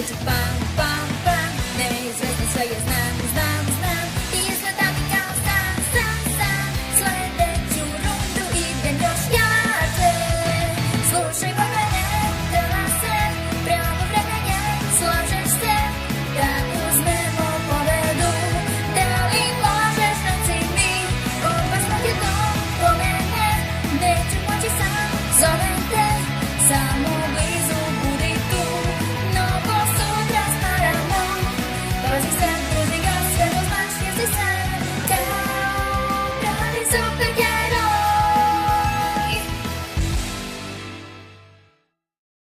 zvuči pam, pam, pam. Neizvesno sve je znam, znam, znam. I izgleda mi kao sam, sam, sam. Sledeću rundu idem još jače. Slušaj pa mene, dala se, pravo vreme je, slažeš se da uzmemo pobedu. Da li možeš reći mi, opasno je to po mene, neću moći sam, zovem te, samo blizu budi tu. Mnogo sutra smaramo, pazi sad, druži ga, sve to znaš jer si sam. Kao pravi super